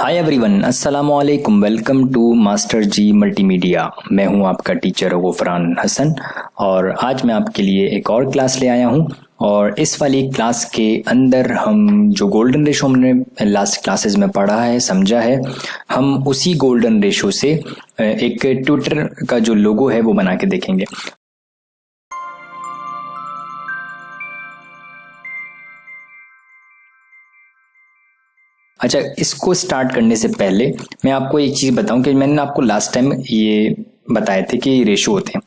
हाय everyone, अस्सलाम वालेकुम। Welcome to master ji multimedia. मैं हूं आपका टीचर गुफरान हसन और आज मैं आपके लिए एक और क्लास ले आया हूं। और इस वाली क्लास के अंदर हम जो गोल्डन रेशो हमने लास्ट क्लासेस में पढ़ा है, समझा है, हम उसी गोल्डन रेशो से एक ट्विटर का जो लोगो है वो बना के देखेंगे। अच्छा, इसको स्टार्ट करने से पहले मैं आपको एक चीज़ बताऊं कि मैंने आपको लास्ट टाइम ये बताए थे कि रेशो होते हैं।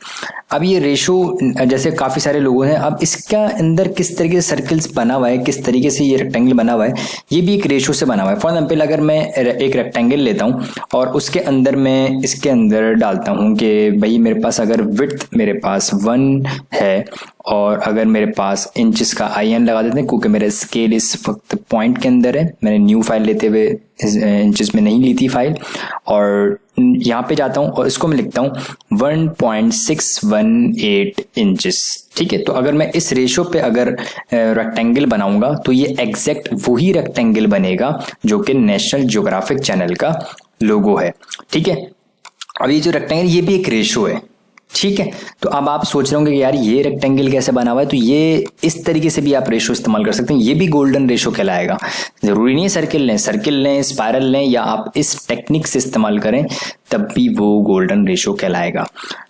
अब ये रेशो जैसे काफ़ी सारे लोगों हैं, अब इसका अंदर किस तरीके से सर्कल्स बना हुआ है, किस तरीके से ये रेक्टेंगल बना हुआ है, ये भी एक रेशो से बना हुआ है। फॉर एग्जाम्पल, अगर मैं एक रेक्टेंगल लेता हूँ और उसके अंदर मैं इसके अंदर डालता हूँ कि भाई मेरे पास अगर विड्थ मेरे पास 1 है और अगर मेरे पास इंचेस का IN लगा देते हैं, क्योंकि मेरा स्केल इस वक्त पॉइंट के अंदर है, मैंने न्यू फाइल लेते हुए इंचेस में नहीं ली थी फाइल, और यहाँ पे जाता हूँ और इसको मैं लिखता हूँ 1.618 इंचेस। ठीक है, तो अगर मैं इस रेशो पे अगर रेक्टेंगल बनाऊंगा तो ये एग्जैक्ट वही रेक्टेंगल बनेगा जो कि नेशनल ज्योग्राफिक चैनल का लोगो है। ठीक है, अब ये जो रेक्टेंगल ये भी एक रेशो है। ठीक है, तो अब आप सोच रहे होंगे कि यार ये रेक्टेंगल कैसे बना हुआ है, तो ये इस तरीके से भी आप रेशो इस्तेमाल कर सकते हैं, ये भी गोल्डन रेशो कहलाएगा। जरूरी नहीं है सर्किल लें, स्पाइरल लें, या आप इस टेक्निक से इस्तेमाल करें तब भी वो गोल्डन रेशो कहलाएगा।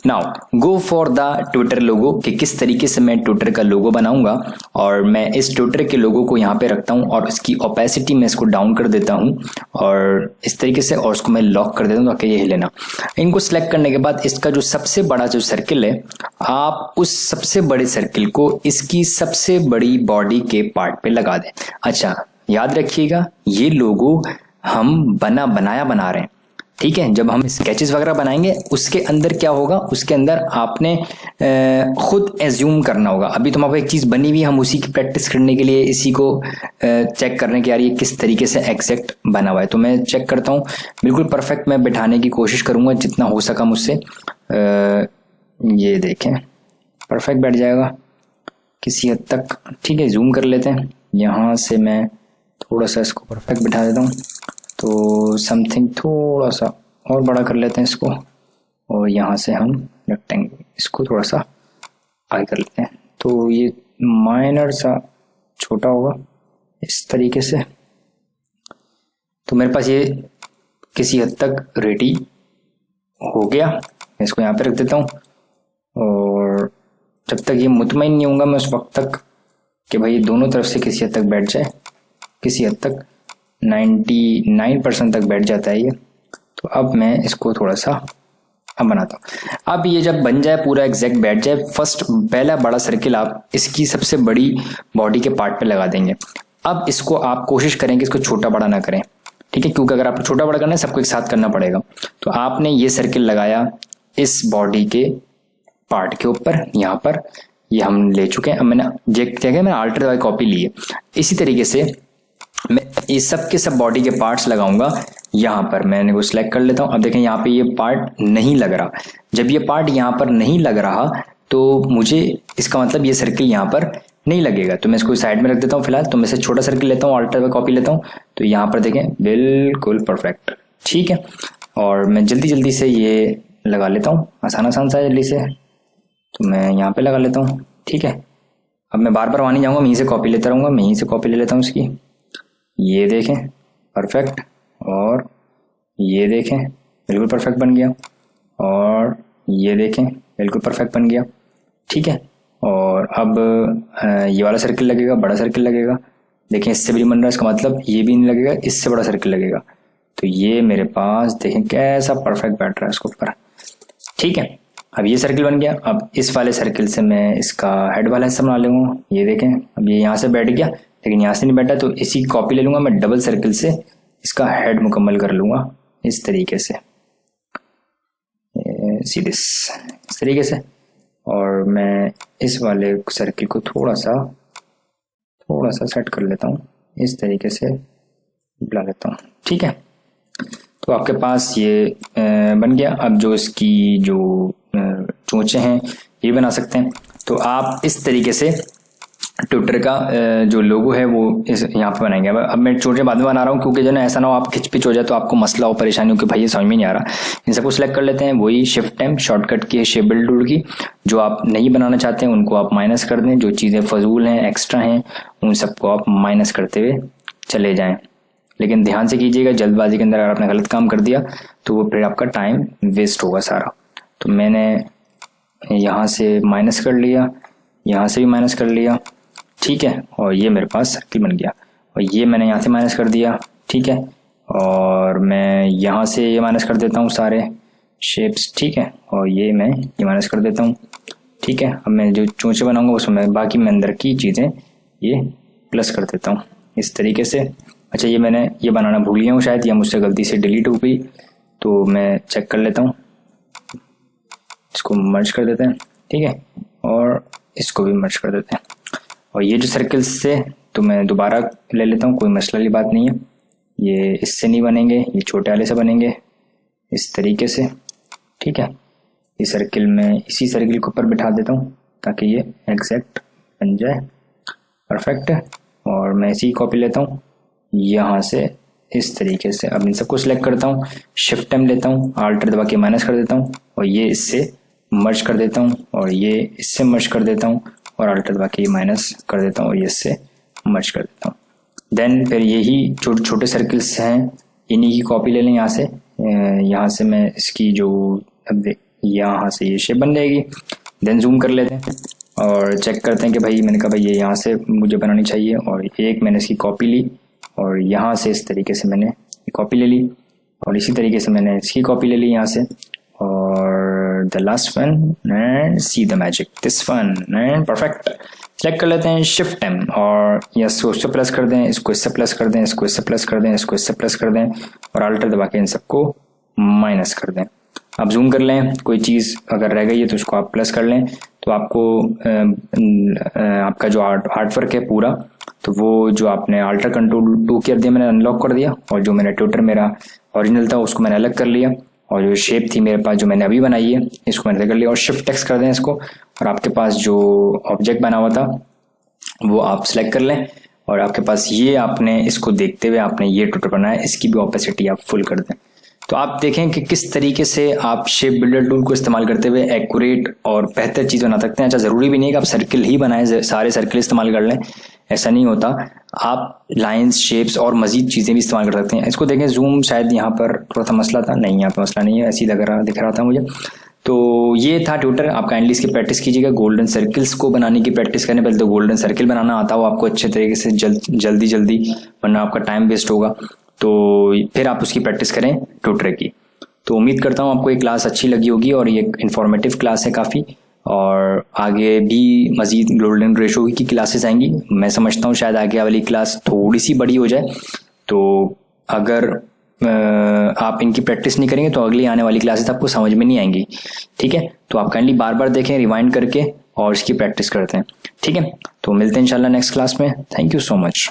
Now go for the Twitter logo कि किस तरीके से मैं ट्विटर का लोगो बनाऊंगा। और मैं इस ट्विटर के लोगो को यहाँ पे रखता हूँ और इसकी ओपेसिटी में इसको डाउन कर देता हूँ और इस तरीके से, और उसको मैं लॉक कर देता हूँ ताकि ये हिले ना। इनको सिलेक्ट करने के बाद इसका जो सबसे बड़ा जो सर्किल है, आप उस सबसे बड़े सर्किल को इसकी सबसे बड़ी बॉडी के पार्ट पे लगा दें। अच्छा, याद रखिएगा ये लोगो हम बनाया बना रहे हैं। ठीक है, जब हम स्केचेस वगैरह बनाएंगे उसके अंदर क्या होगा, उसके अंदर आपने खुद एज्यूम करना होगा। अभी तो आपको एक चीज बनी हुई, हम उसी की प्रैक्टिस करने के लिए इसी को चेक करने के यार ये किस तरीके से एग्जैक्ट बना हुआ है। तो मैं चेक करता हूँ, बिल्कुल परफेक्ट मैं बिठाने की कोशिश करूंगा जितना हो सका मुझसे। ये देखें, परफेक्ट बैठ जाएगा किसी हद तक। ठीक है, जूम कर लेते हैं, यहाँ से मैं थोड़ा सा इसको परफेक्ट बिठा देता हूँ। तो समथिंग थोड़ा सा और बड़ा कर लेते हैं इसको, और यहाँ से हम रेक्टेंगल इसको थोड़ा सा आगे कर लेते हैं, तो ये माइनर सा छोटा होगा इस तरीके से। तो मेरे पास ये किसी हद तक रेडी हो गया। मैं इसको यहाँ पे रख देता हूँ, और जब तक ये मुतमईन नहीं होगा मैं उस वक्त तक कि भाई दोनों तरफ से किसी हद तक बैठ जाए, किसी हद तक 99% तक बैठ जाता है ये। तो अब मैं इसको थोड़ा सा अब बनाता हूँ। अब ये जब बन जाए, पूरा एग्जैक्ट बैठ जाए, फर्स्ट पहला बड़ा सर्किल आप इसकी सबसे बड़ी बॉडी के पार्ट पे लगा देंगे। अब इसको आप कोशिश करेंगे इसको छोटा बड़ा ना करें। ठीक है, क्योंकि अगर आपको छोटा बड़ा करना है सबको एक साथ करना पड़ेगा। तो आपने ये सर्किल लगाया इस बॉडी के पार्ट के ऊपर, यहाँ पर ये हम ले चुके हैं। अब मैंने जगह मैंने अल्टर वाई कॉपी ली है। इसी तरीके से मैं ये सब के सब बॉडी के पार्ट्स लगाऊंगा। यहाँ पर मैंने को सिलेक्ट कर लेता हूँ। अब देखें यहाँ पे ये पार्ट नहीं लग रहा। जब ये पार्ट यहाँ पर नहीं लग रहा तो मुझे इसका मतलब ये सर्किल यहाँ पर नहीं लगेगा। तो मैं इसको साइड में रख देता हूँ फिलहाल। तो मैं से छोटा सर्किल लेता हूँ, अल्टर कॉपी लेता हूँ, तो यहाँ पर देखें बिल्कुल परफेक्ट। ठीक है, और मैं जल्दी से ये लगा लेता हूँ, आसान सा जल्दी से। तो मैं यहाँ पे लगा लेता हूँ। ठीक है, अब मैं बार वहाँ नहीं जाऊँगा, मैं यहीं से कॉपी लेता रहूँगा। मैं यहीं से कॉपी ले लेता हूँ इसकी। ये देखें परफेक्ट, और ये देखें बिल्कुल परफेक्ट बन गया, और ये देखें बिल्कुल परफेक्ट बन गया। ठीक है, और अब ये वाला सर्किल लगेगा, बड़ा सर्किल लगेगा। देखें इससे भी बन रहा है, इसका मतलब ये भी नहीं लगेगा, इससे बड़ा सर्किल लगेगा। तो ये मेरे पास देखें कैसा परफेक्ट बैठ रहा है इसके ऊपर। ठीक है, अब ये सर्किल बन गया। अब इस वाले सर्किल से मैं इसका हेड वाला हिस्सा बना लूँगा। ये देखें, अब ये यहाँ से बैठ गया, लेकिन यहाँ से नहीं बैठा, तो इसी कॉपी ले लूंगा मैं, डबल सर्किल से इसका हेड मुकम्मल कर लूंगा इस तरीके से, सीधे इस तरीके से। और मैं इस वाले सर्किल को थोड़ा सा सेट कर लेता हूँ, इस तरीके से बुला लेता हूँ। ठीक है, तो आपके पास ये बन गया। अब जो इसकी जो चोंचे हैं ये बना सकते हैं। तो आप इस तरीके से ट्विटर का जो लोगो है वो इस यहाँ पे बनाएंगे। अब मैं छोटे बाद में बना रहा हूँ, क्योंकि जो ना ऐसा ना हो आप खिचपिच हो जाए तो आपको मसला हो, परेशानी हो कि भाई ये समझ में नहीं आ रहा। इन सबको सिलेक्ट कर लेते हैं, वही शिफ्ट टाइम शॉर्टकट की है शेप बिल्ड टूल की। जो आप नहीं बनाना चाहते हैं उनको आप माइनस कर दें, जो चीज़ें फजूल हैं एक्स्ट्रा हैं उन सबको आप माइनस करते हुए चले जाएँ। लेकिन ध्यान से कीजिएगा, जल्दबाजी के अंदर अगर आपने गलत काम कर दिया तो वो फिर आपका टाइम वेस्ट होगा सारा। तो मैंने यहाँ से माइनस कर लिया, यहाँ से भी माइनस कर लिया, ठीक है, और ये मेरे पास सर्किल बन गया। और ये मैंने यहाँ से माइनस कर दिया, ठीक है, और मैं यहाँ से ये माइनस कर देता हूँ सारे शेप्स, ठीक है, और ये मैं ये माइनस कर देता हूँ, ठीक है। अब मैं जो चोंचे बनाऊंगा उसमें बाकी मैं अंदर की चीज़ें ये प्लस कर देता हूँ इस तरीके से। अच्छा, ये मैंने ये बनाना भूल गया हूँ शायद, या मुझसे गलती से डिलीट हो गई, तो मैं चेक कर लेता हूँ। इसको मर्ज कर देते हैं, ठीक है, और इसको भी मर्ज कर देते हैं। और ये जो सर्कल्स से तो मैं दोबारा ले लेता हूँ, कोई मसला वाली बात नहीं है। ये इससे नहीं बनेंगे, ये छोटे वाले से बनेंगे इस तरीके से, ठीक है। इस सर्किल में इसी सर्किल के ऊपर बिठा देता हूँ ताकि ये एग्जैक्ट बन जाए, परफेक्ट। और मैं इसी कॉपी लेता हूँ यहाँ से इस तरीके से। अब इन सबको सिलेक्ट करता हूँ, शिफ्ट टाइम लेता हूँ, आल्टर दबा के माइनस कर देता हूँ, और ये इससे मर्ज कर देता हूँ, और ये इससे मर्ज कर देता हूँ, और अल्टर दबा के माइनस कर देता हूँ, और ये इससे मर्ज कर देता हूँ। देन फिर यही छोटे छोटे सर्किल्स हैं, इन्हीं की कॉपी ले लें यहाँ से। यहाँ से मैं इसकी जो अब यहाँ से ये शेप बन जाएगी। देन जूम कर लेते हैं और चेक करते हैं कि भाई मैंने कहा भाई ये यहाँ से मुझे बनानी चाहिए, और एक मैंने इसकी कॉपी ली और यहाँ से इस तरीके से मैंने कॉपी ले ली, और इसी तरीके से मैंने इसकी कॉपी ले ली यहाँ से, और the last one and see the magic, this one and perfect. Select कर लेते हैं शिफ्ट टाइम, और इसको इससे प्लस कर दें, इसको इससे प्लस कर दें, इसको इससे प्लस कर दें, इसको इससे प्लस कर दें, और अल्टर दबा के इन सबको माइनस कर दें। आप जूम कर लें, कोई चीज़ अगर रह गई है तो उसको आप प्लस कर लें, तो आपको आपका जो आर्ट वर्क है पूरा, तो वो जो आपने अल्टर कंट्रोल 2 कर दिया, मैंने अनलॉक कर दिया, और जो मैंने ट्विटर मेरा ओरिजिनल था उसको मैंने अलग कर लिया, और जो शेप थी मेरे पास जो मैंने अभी बनाई है इसको मैंने कर लिया, और शिफ्ट टेक्स्ट कर दें इसको, और आपके पास जो ऑब्जेक्ट बना हुआ था वो आप सिलेक्ट कर लें, और आपके पास ये आपने इसको देखते हुए आपने ये ट्विटर बनाया, इसकी भी ऑपेसिटी आप फुल कर दें। तो आप देखें कि किस तरीके से आप शेप बिल्डर टूल को इस्तेमाल करते हुए एक्यूरेट और बेहतर चीज़ बना सकते हैं। अच्छा, ज़रूरी भी नहीं है कि आप सर्किल ही बनाएं, सारे सर्किल इस्तेमाल कर लें, ऐसा नहीं होता। आप लाइंस, शेप्स और मजीद चीज़ें भी इस्तेमाल कर सकते हैं। इसको देखें जूम, शायद यहाँ पर थोड़ा सा मसला था, नहीं यहाँ पर मसला नहीं है, ऐसी दिख रहा था मुझे। तो ये था ट्विटर। आप काइंडली इसकी प्रैक्टिस कीजिएगा, गोल्डन सर्किल्स को बनाने की प्रैक्टिस करने, पहले तो गोल्डन सर्किल बनाना आता हो आपको अच्छे तरीके से, जल्दी, वरना आपका टाइम वेस्ट होगा। तो फिर आप उसकी प्रैक्टिस करें ट्विटर की। तो उम्मीद करता हूँ आपको ये क्लास अच्छी लगी होगी, और ये इन्फॉर्मेटिव क्लास है काफ़ी, और आगे भी मज़ीद गोल्डन रेशो की क्लासेस आएंगी। मैं समझता हूँ शायद आगे वाली क्लास थोड़ी सी बड़ी हो जाए, तो अगर आप इनकी प्रैक्टिस नहीं करेंगे तो अगली आने वाली क्लासेस आपको समझ में नहीं आएंगी, ठीक है। तो आप काइंडली बार बार देखें, रिवाइंड करके, और इसकी प्रैक्टिस करते हैं, ठीक है। तो मिलते हैं इंशाल्लाह नेक्स्ट क्लास में। Thank you so much.